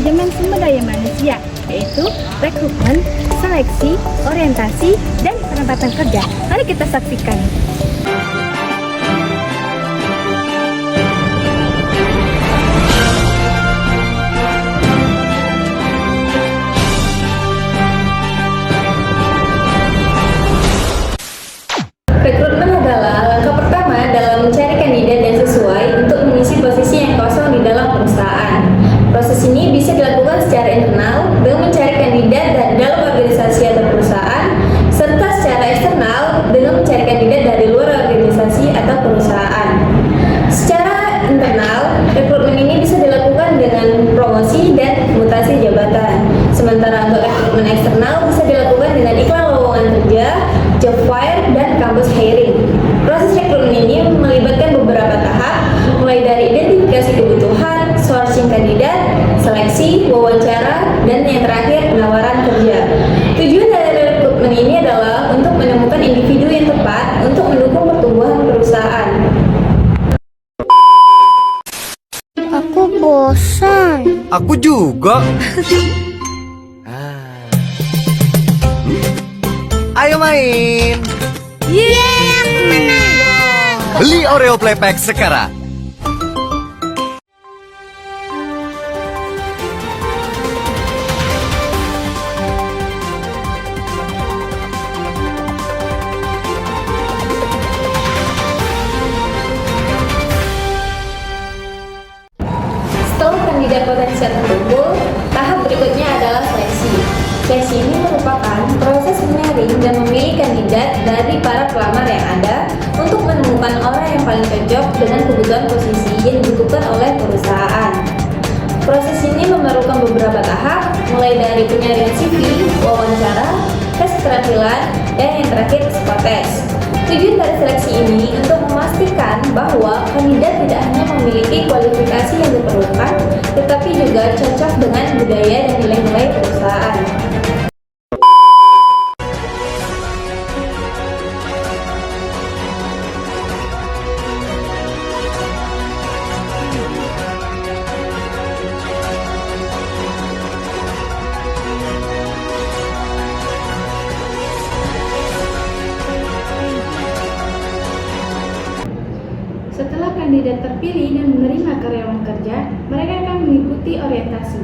manajemen sumber daya manusia, yaitu rekrutmen, seleksi, orientasi, dan penempatan kerja. Mari kita saksikan. Rekrutmen adalah langkah pertama dalam mencari kandidat yang sesuai untuk mengisi posisi yang kosong di dalam perusahaan. Proses ini bisa dilakukan secara internal dengan mencari kandidat dari dalam organisasi atau perusahaan, serta secara eksternal dengan mencari kandidat dari luar organisasi atau perusahaan. Secara internal, rekrutmen ini bisa dilakukan dengan promosi dan mutasi jabatan. Sementara untuk rekrutmen eksternal bisa dilakukan dengan iklan lowongan kerja, job fair, dan kampus hiring. Proses rekrutmen ini melibatkan beberapa tahap, mulai dari identifikasi kebutuhan, sourcing kandidat, seleksi, wawancara, dan yang terakhir penawaran kerja. Tujuan dari rekrutmen ini adalah untuk menemukan individu yang tepat untuk mendukung pertumbuhan perusahaan. Aku bosan. Aku juga. Ayo main. Yeay, aku menang. Beli Oreo Playpack sekarang. Setelah kandidat potensial terkumpul, tahap berikutnya adalah seleksi. Seleksi ini merupakan proses menyaring dan memilih kandidat dari para pelamar yang ada untuk menemukan orang yang paling cocok dengan kebutuhan posisi yang dibutuhkan oleh perusahaan. Proses ini memerlukan beberapa tahap, mulai dari penyaringan CV, wawancara, tes keterampilan, dan yang terakhir psikotes. Tujuan dari seleksi ini untuk memastikan bahwa kandidat tidak hanya memiliki kualifikasi yang diperlukan, tetapi juga cocok dengan budaya dan nilai-nilai perusahaan. Setelah kandidat terpilih dan menerima karyawan kerja, mereka akan mengikuti orientasi.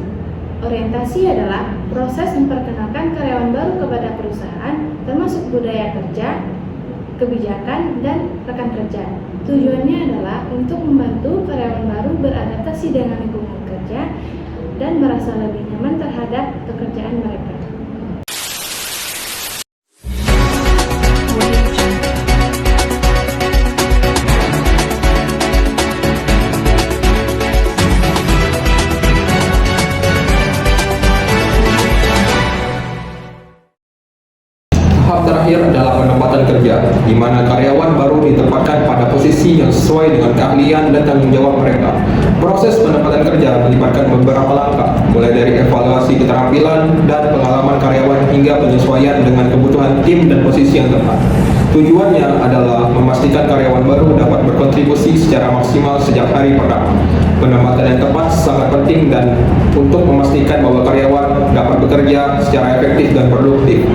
Orientasi adalah proses memperkenalkan karyawan baru kepada perusahaan, termasuk budaya kerja, kebijakan, dan rekan kerja. Tujuannya adalah untuk membantu karyawan baru beradaptasi dengan lingkungan kerja dan merasa lebih nyaman terhadap pekerjaan mereka. Tahap terakhir adalah penempatan kerja, di mana karyawan baru ditempatkan pada posisi yang sesuai dengan keahlian dan tanggung jawab mereka. Proses penempatan kerja melibatkan beberapa langkah, mulai dari evaluasi keterampilan dan pengalaman karyawan hingga penyesuaian dengan kebutuhan tim dan posisi yang tepat. Tujuannya adalah memastikan karyawan baru dapat berkontribusi secara maksimal sejak hari pertama. Penempatan yang tepat sangat penting dan untuk memastikan bahwa karyawan dapat bekerja secara efektif dan produktif.